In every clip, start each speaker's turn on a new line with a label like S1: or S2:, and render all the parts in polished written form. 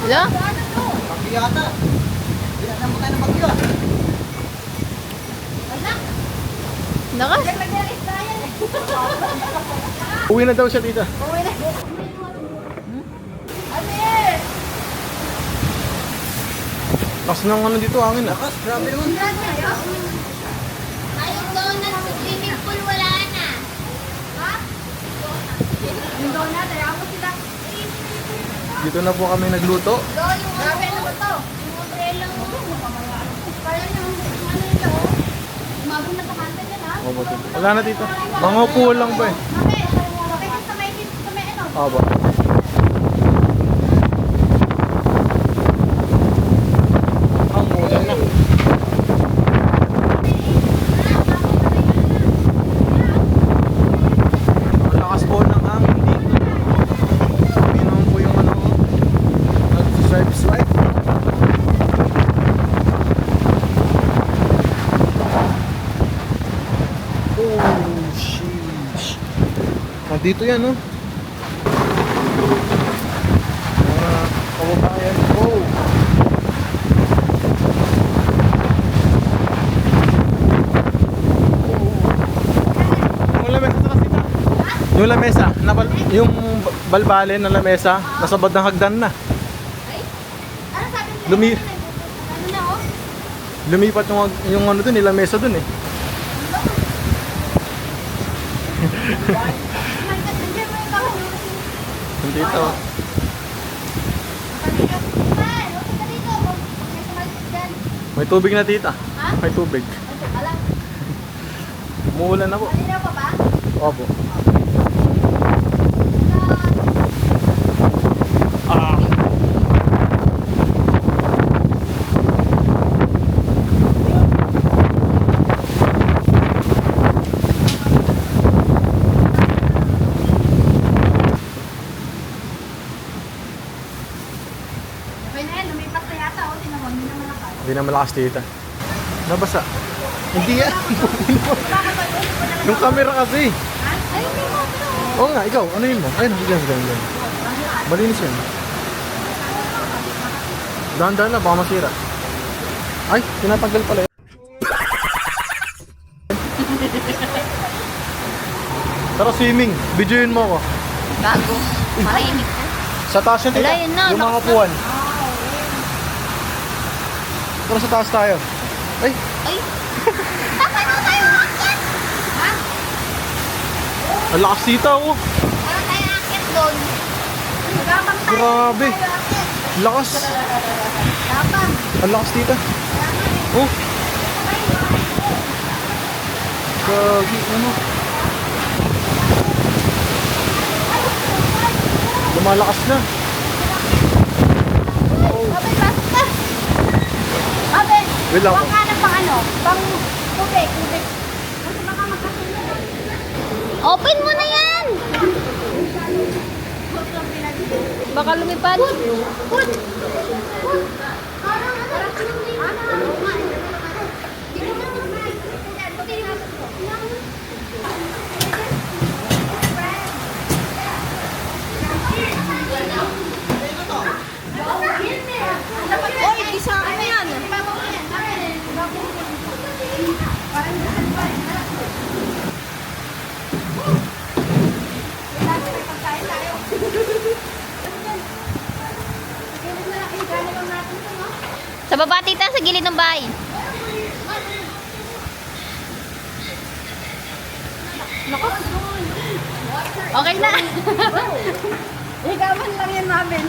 S1: Wala?
S2: Bagyo yata. Bila na mo tayo ng bagyo.
S1: Nakas.
S3: Uwi na daw siya, tita. Lakas ng ano dito, hangin ah.
S2: Lakas, grabe naman.
S4: Ayun doon na sa swimming pool, wala na. Ha? Yung doon na, taya mo sila.
S3: Dito na po kami nagluto.
S4: Doon, yung grabe na ba to? Yung umbrella mo. Parang yung ano nila, oh. Umabong na pakanta dyan, ha?
S3: Opo, tita. Wala na dito. Mga upo lang ba eh.
S4: Mami, okay, sa may ano?
S3: Opo. Ang ulan na. Ang lakas po ng hangin dito. Yun naman po yung ano. Nag-service light. Oh, sheesh. Dito yan, no? Mga kababayan ko. Yung lamesa sa kasita. Yung lamesa, yung balbale ng lamesa, nasa bandang hagdan na.
S4: Ano sabi mo?
S3: Lumi-
S4: Ano na, oh?
S3: Lumipat yung ano dun, yung lamesa dun eh. Dito. May tubig na, tita. May tubig. Umuulan na po. Opo. Ah. Hindi na malakas, tita. Nabasa. Hindi yan. Yung camera kasi. Oo nga, ikaw. Ano yun mo? Ayun, ganyan. Malinis yan. Dahan-dahan na, baka masira. Ay, tinatanggal pala yun. Tara, swimming. Videoin mo ako.
S1: Bago. Marimik na.
S3: Sa taas yun, tita.
S1: Wala, yun na.
S3: Yung mga puwan. Tara, sa taas tayo. Ay,
S1: Ay!
S4: Paano tayo akit? Ha?
S3: ang lakas, tita, oh.
S4: Paano tayo akit doon? Gabang tayo.
S3: Grabe.
S4: Tayo akit.
S3: Lakas.
S4: Gabang.
S3: Ang lakas, tita. Oh. Gagi, ano? Lumalakas na.
S4: Abe, basta. Abe,
S3: Wait lang.
S4: huwag ka na pang ano, pang tubig. Kasi baka magkasunod.
S1: Open mo na yan! Baka lumipad.
S4: Put! Parang ano?
S1: Oy, di sa akin yan. Sa baba, tita, sa gilid ng bahay. Okay na.
S4: Higaman lang yan namin.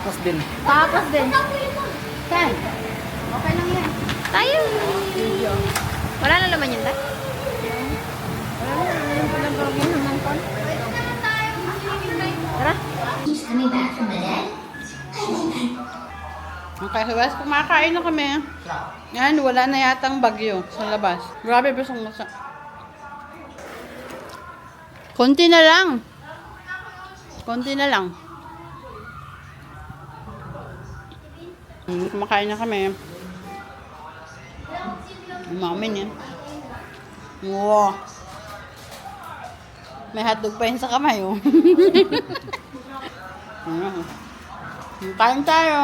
S3: Tapos din.
S4: Tapos din. Saan? Okay lang yan.
S1: Tayo. Wala na naman yun, ta? Tara.
S5: Okay, sa West, kumakain na kami. Yan, wala na yatang bagyo sa labas. Grabe, busong lasa. Konti na lang. Konti na lang. Kumakain na kami. Umamin yan. Wow. May hotdog pa yun sa kamay, oh. Kain tayo.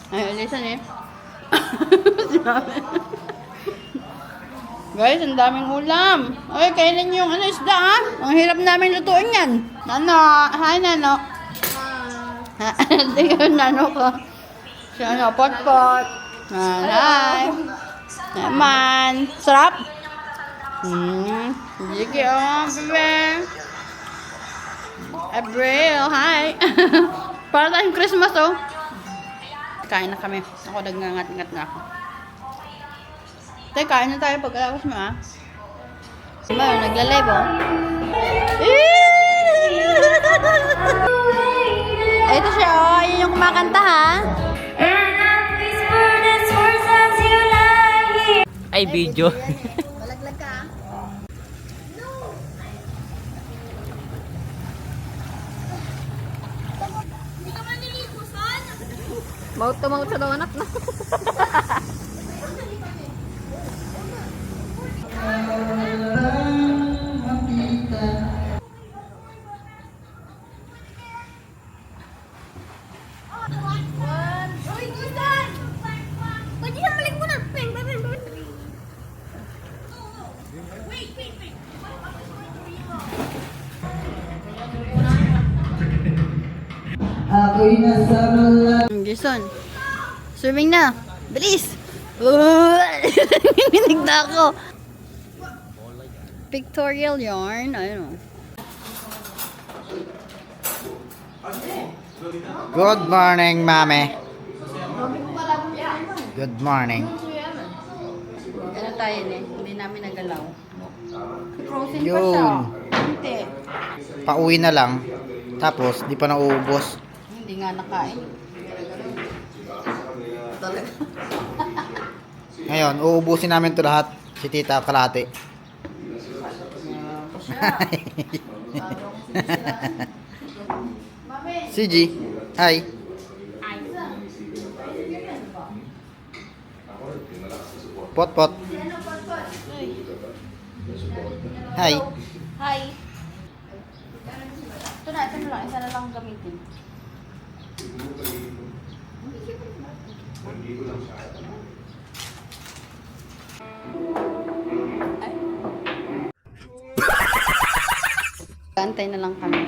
S5: Ay, alisan eh. Guys, ang daming ulam. Ay, kainin niyo yung isda ha. Ang hirap namin lutuin yan. Nano, hi Nano. Tingnan Nano ko. Si ano, pot-pot. Hi. Naman. Sarap. Sige oh, bebe. Abril, hi. Para tayong Christmas oh. Kain na kami. Ako nagngangat-ngat na ako. Tay, kain na tayo pag-alawas mo ah. Diba, nagla-live oh. Ito siya oh, yun yung kumakanta ha.
S6: Ay, video.
S1: Malaglag ka. Maut sa daw anak na.
S4: Uy, Gusan! Pwede na balik mo na. Peng.
S2: Ako'y nasa malapit.
S5: Jason, swimming na. Bilis! Nanginig na ako. Pictorial yarn. Ayun oh.
S2: Good morning, mami. Good morning.
S5: Ano tayo eh? Hindi namin nagalaw. Frozen pa
S2: Yun.
S5: siya. Hindi.
S2: Pauwi na lang. Tapos, di pa nauubos.
S5: Hindi nga nakain.
S2: Ngayon, uubusin namin to lahat. Si Tita Kalate. Si G. Hi. Pot. Hi.
S5: Hi. Ito na lang. Isa na lang gamitin. Antay na lang kami.